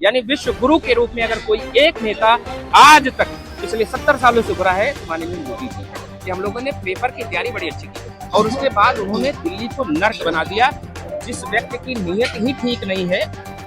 यानी विश्व गुरु के रूप में अगर कोई एक नेता आज तक पिछले 70 सालों से उभरा है तो माननीय मोदी जी कि हम लोगों ने पेपर की तैयारी बड़ी अच्छी की और उसके बाद उन्होंने दिल्ली को नर्क बना दिया। जिस व्यक्ति की नीयत ही ठीक नहीं है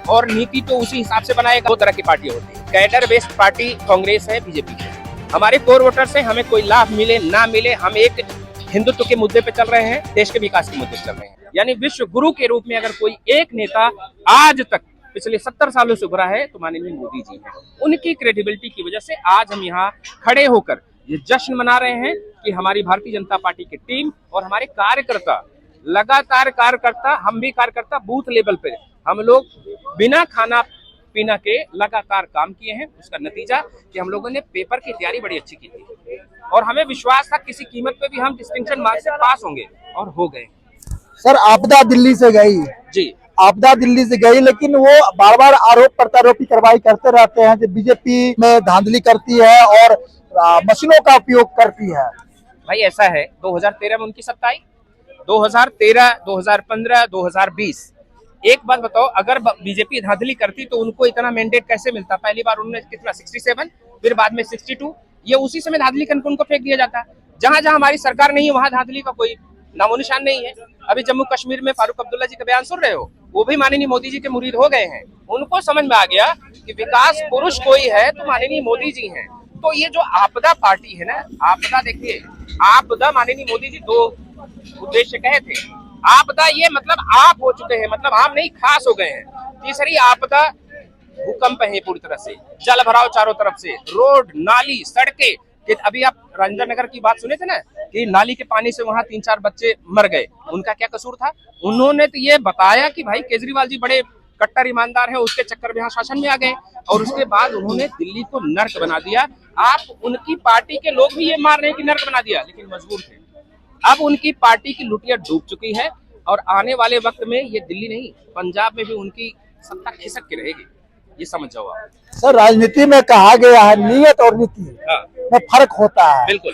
और नीति तो उसी हिसाब से बनाएगा। दो तरह की पार्टी होती है, कैडर बेस्ड पार्टी कांग्रेस है, बीजेपी है। हमारे कोर वोटर से हमें कोई लाभ मिले ना मिले, हम एक हिंदुत्व के मुद्दे पे चल रहे हैं, देश के विकास के मुद्दे पे चल रहे हैं। यानी विश्व गुरु के रूप में अगर कोई एक नेता आज तक पिछले 70 सालों से उभरा है तो माननीय मोदी जी हैं। उनकी क्रेडिबिलिटी की वजह से आज हम यहाँ खड़े होकर ये जश्न मना रहे हैं कि हमारी भारतीय जनता पार्टी की टीम और हमारे कार्यकर्ता लगातार हम भी कार्यकर्ता बूथ लेवल पे हम लोग बिना खाना पीना के लगातार काम किए हैं। उसका नतीजा कि हम लोगों ने पेपर की तैयारी बड़ी अच्छी की थी और हमें विश्वास था किसी कीमत पे भी हम डिस्टिंक्शन मार्क्स से पास होंगे और हो गए। सर, आपदा दिल्ली से गई जी, आपदा दिल्ली से गई, लेकिन वो बार बार आरोप प्रत्यारोप की कार्रवाई करते रहते हैं कि बीजेपी में धांधली करती है और मशीनों का उपयोग करती है। भाई ऐसा है, 2013 में उनकी सत्ता आई, 2013, 2015, 2020। एक बात बताओ, अगर बीजेपी धांधली करती तो उनको इतना मैंडेट कैसे मिलता? पहली बार उन्होंने कितना 67, फिर बाद में 62, ये उसी समय धांधली करके उनको फेंक दिया जाता। जहां जहां हमारी सरकार नहीं है वहां धांधली का कोई नामो निशान नहीं है। अभी जम्मू कश्मीर में फारूक अब्दुल्ला जी का बयान सुन रहे हो, वो भी माननीय मोदी जी के मुरीद हो गए हैं। उनको समझ में आ गया कि विकास पुरुष कोई है तो माननीय मोदी जी हैं। तो ये जो आपदा पार्टी है ना, आपदा देखिए, आपदा माननीय मोदी जी दो उद्देश्य कहे थे। आपदा ये मतलब आप हो चुके हैं, मतलब आप नहीं खास हो गए हैं। तीसरी आपदा भूकंप है पूरी तरह से, जल भराव चारों तरफ से, रोड नाली सड़कें। अभी आप रंजन नगर की बात सुने थे ना कि नाली के पानी से वहां 3-4 बच्चे मर गए, उनका क्या कसूर था? उन्होंने तो ये बताया कि भाई केजरीवाल जी बड़े कट्टर ईमानदार है, उसके चक्कर में यहाँ शासन में आ गए और उसके बाद उन्होंने दिल्ली को नर्क बना दिया। आप उनकी पार्टी के लोग भी ये मार रहे हैं कि नर्क बना दिया, लेकिन मजबूर थे। अब उनकी पार्टी की लुटिया डूब चुकी है और आने वाले वक्त में ये दिल्ली नहीं पंजाब में भी उनकी सत्ता खिसक के रहेगी, ये समझ जाओ आप। सर, राजनीति में कहा गया है नियत और नीति में फर्क होता है। बिल्कुल।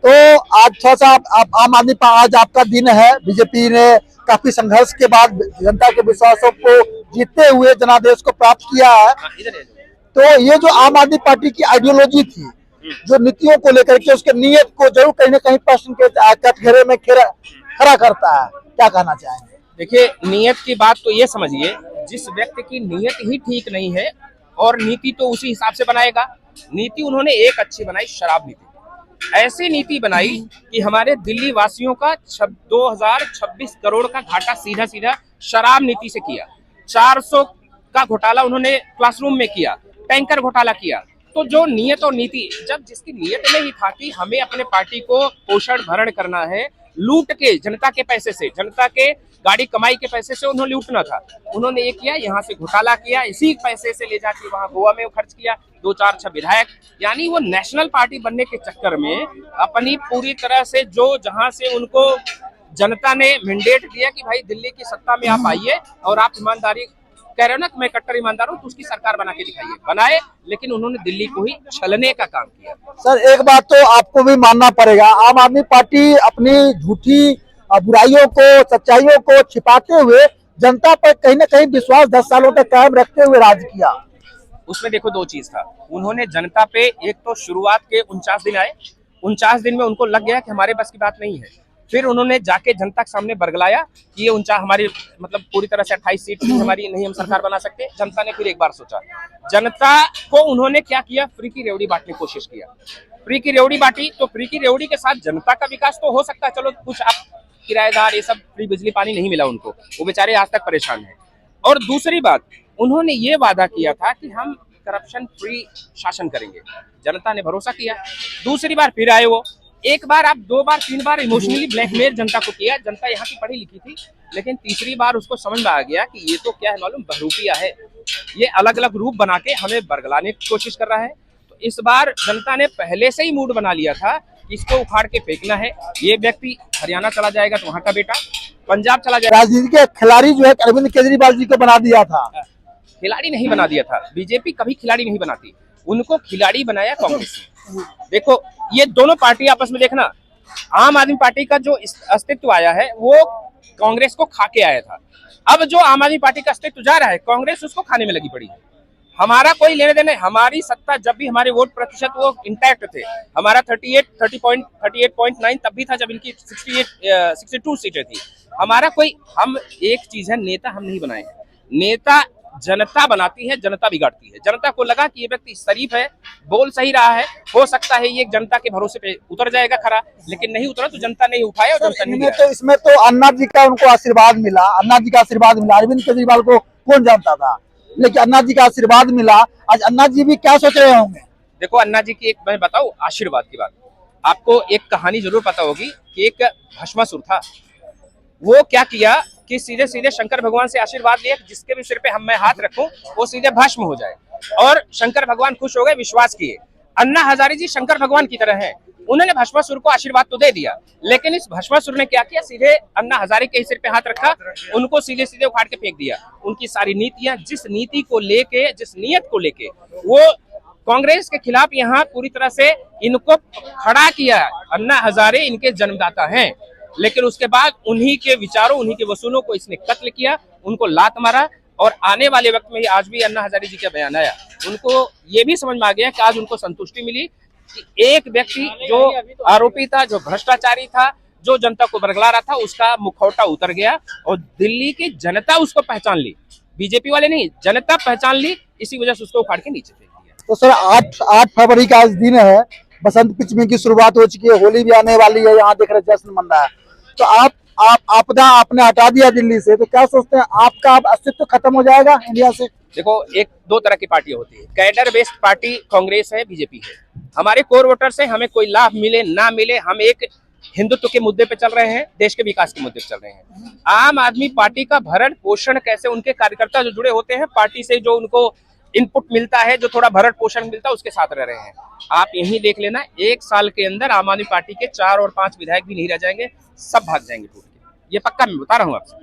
तो आज थोड़ा सा आम आदमी आज आपका दिन है। बीजेपी ने काफी संघर्ष के बाद जनता के विश्वासों को जीतते हुए जनादेश को प्राप्त किया है। तो ये जो आम आदमी पार्टी की आइडियोलॉजी थी, जो नीतियों को लेकर के उसके नियत को जरूर कहीं न कहीं प्रश्न के कटघरे में खड़ा करता है, क्या कहना चाहेंगे? देखिए, नियत की बात तो ये समझिए, जिस व्यक्ति की नियत ही ठीक नहीं है और नीति तो उसी हिसाब से बनाएगा। नीति उन्होंने एक अच्छी बनाई, शराब नीति। ऐसी नीति बनाई कि हमारे दिल्ली वासियों का 2026 करोड़ का घाटा सीधा सीधा शराब नीति से किया। 400 का घोटाला उन्होंने क्लासरूम में किया, टैंकर घोटाला किया। तो जो नियत और नीति, जब जिसकी नियत में ही था कि हमें अपने पार्टी को पोषण भरण करना है, लूट के जनता के पैसे से, जनता के गाड़ी कमाई के पैसे से उन्होंने लूटना था, उन्होंने ये किया, यहाँ से घोटाला किया, इसी पैसे से ले जाके वहां गोवा में खर्च किया, 2-4 विधायक। यानी वो नेशनल पार्टी बनने के चक्कर में अपनी पूरी तरह से जो जहां से उनको जनता ने मैंडेट दिया कि भाई दिल्ली की सत्ता में आप आइए और आप ईमानदारी कह रहे हो ना कि मैं कट्टर ईमानदार हूँ, तो उसकी सरकार बना के दिखाइए। बनाए, लेकिन उन्होंने दिल्ली को ही छलने का काम किया। सर, एक बात तो आपको भी मानना पड़ेगा, आम आदमी पार्टी अपनी झूठी बुराइयों को, सच्चाइयों को छिपाते हुए जनता पर कहीं न कहीं विश्वास 10 सालों तक कायम रखते हुए राज किया। उसमें देखो 2 चीज था। उन्होंने जनता पे एक तो शुरुआत के 49 दिन आए, 49 दिन में उनको लग गया कि हमारे बस की बात नहीं है। फिर उन्होंने जाके जनता के सामने बरगलाया कि ये 49 हमारी मतलब पूरी तरह से 28 सीट हमारी नहीं, हम सरकार बना सकते। जनता ने फिर एक बार सोचा, जनता को उन्होंने क्या किया, फ्री की रेवड़ी बांटने की कोशिश किया। फ्री की रेवड़ी बांटी, तो फ्री की रेवड़ी के साथ जनता का विकास तो हो सकता है, चलो कुछ आप किराएदार ये सब फ्री बिजली पानी नहीं मिला उनको, वो बेचारे आज तक परेशान हैं। और दूसरी बात, उन्होंने ये वादा किया था कि हम करप्शन फ्री शासन करेंगे, जनता ने भरोसा किया। दूसरी बार फिर आए वो, एक बार आप 2 बार 3 बार इमोशनली ब्लैकमेल जनता को किया। जनता यहाँ की पढ़ी लिखी थी, लेकिन तीसरी बार उसको समझ में आ गया कि ये तो क्या है मालूम, बहरूपिया है, ये अलग अलग रूप बना के हमें बरगलाने की कोशिश कर रहा है। तो इस बार जनता ने पहले से ही मूड बना लिया था कि इसको उखाड़ के फेंकना है। ये व्यक्ति हरियाणा चला जाएगा तो वहां का बेटा, पंजाब चला जाएगा। राजनीति के खिलाड़ी जो है अरविंद केजरीवाल जी को बना दिया था। खिलाड़ी नहीं बना दिया था, बीजेपी कभी खिलाड़ी नहीं बनाती, उनको खिलाड़ी बनाया कांग्रेस ने। देखो, ये दोनों पार्टी आपस में देखना, आम आदमी पार्टी का जो अस्तित्व आया है वो कांग्रेस को खा के आया था। अब जो आम आदमी पार्टी का अस्तित्व जा रहा है, कांग्रेस उसको खाने में लगी पड़ी है। हमारा कोई लेने देने, हमारी सत्ता जब भी हमारे वोट प्रतिशत वो इंटैक्ट थे, हमारा 38.9 तब भी था जब इनकी 62 सीटें थी। हमारा कोई, हम एक चीज है, नेता हम नहीं बनाए हैं, नेता जनता बनाती है, जनता बिगाड़ती है। जनता को लगा कि ये व्यक्ति शरीफ है, बोल सही रहा है, हो सकता है ये जनता के भरोसे पे उतर जाएगा खरा, लेकिन नहीं उतरा तो जनता नहीं उठाया और जनता नहीं तो इसमें तो अन्ना जी का उनको आशीर्वाद मिला, अन्ना जी का आशीर्वाद मिला। अरविंद केजरीवाल को कौन जानता था, लेकिन अन्ना जी का आशीर्वाद मिला। आज अन्ना जी भी क्या सोच रहे होंगे? देखो अन्ना जी की एक मैं बताऊं आशीर्वाद की बात, आपको एक कहानी जरूर पता होगी कि एक भस्मासुर था, वो क्या किया कि सीधे सीधे शंकर भगवान से आशीर्वाद लिया, जिसके भी सिर पे मैं हाथ रखूं वो सीधे भस्म हो जाए, और शंकर भगवान खुश हो गए, विश्वास किए। अन्ना हजारे जी शंकर भगवान की तरह हैं, उन्होंने भस्मासुर को आशीर्वाद तो दे दिया, लेकिन इस भस्मासुर ने क्या किया, सीधे अन्ना हजारे के सिर पे हाथ रखा, उनको सीधे सीधे उखाड़ के फेंक दिया। उनकी सारी नीतियां, जिस नीति को लेके, जिस नियत को लेके वो कांग्रेस के खिलाफ यहाँ पूरी तरह से इनको खड़ा किया, अन्ना हजारे इनके जन्मदाता हैं, लेकिन उसके बाद उन्हीं के विचारों, उन्हीं के वसूलों को इसने कत्ल किया, उनको लात मारा। और आने वाले वक्त में आज भी अन्ना हजारे जी का बयान आया, उनको ये भी समझ में आ गया कि आज उनको संतुष्टि मिली कि एक व्यक्ति जो आरोपी था, जो भ्रष्टाचारी था, जो जनता को बरगला रहा था, उसका मुखौटा उतर गया और दिल्ली की जनता उसको पहचान ली, बीजेपी वाले नहीं, जनता पहचान ली, इसी वजह से उसको उखाड़ के नीचे फेंक दिया। तो सर 8 फरवरी का आज दिन है, बसंत पंचमी की शुरुआत हो चुकी है, होली भी आने वाली है, यहाँ देख रहे जश्न मन रहा है। तो आप आपदा आपने हटा दिया दिल्ली से, तो क्या सोचते हैं आपका अब अस्तित्व खत्म हो जाएगा इंडिया से? देखो एक दो तरह की पार्टी होती है, कैडर बेस्ड पार्टी कांग्रेस है, बीजेपी है। हमारे कोर वोटर से हमें कोई लाभ मिले ना मिले, हम एक हिंदुत्व के मुद्दे पे चल रहे हैं, देश के विकास के मुद्दे पे चल रहे हैं। आम आदमी पार्टी का भरण पोषण कैसे, उनके कार्यकर्ता जो जुड़े होते हैं पार्टी से, जो उनको इनपुट मिलता है, जो थोड़ा भरण पोषण मिलता है, उसके साथ रह रहे हैं। आप यही देख लेना, 1 साल के अंदर आम आदमी पार्टी के 4 और 5 विधायक भी नहीं रह जाएंगे, सब भाग जाएंगे टूट के, ये पक्का मैं बता रहा हूँ आपसे।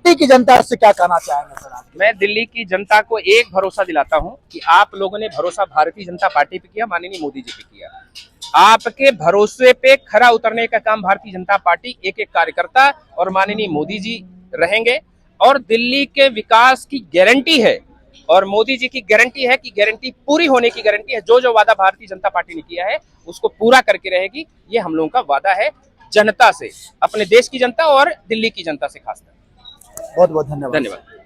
दिल्ली की जनता से क्या कहना चाहेंगे सर आप? मैं दिल्ली की जनता को एक भरोसा दिलाता हूं कि आप लोगों ने भरोसा भारतीय जनता पार्टी पे किया, माननीय मोदी जी पे किया। आपके भरोसे पे खरा उतरने का काम भारतीय जनता पार्टी, एक एक कार्यकर्ता और माननीय मोदी जी रहेंगे। और दिल्ली के विकास की गारंटी है, और मोदी जी की गारंटी है कि गारंटी पूरी होने की गारंटी है। जो जो वादा भारतीय जनता पार्टी ने किया है उसको पूरा करके रहेगी, ये हम लोगों का वादा है जनता से, अपने देश की जनता और दिल्ली की जनता से खासकर। बहुत बहुत धन्यवाद। धन्यवाद।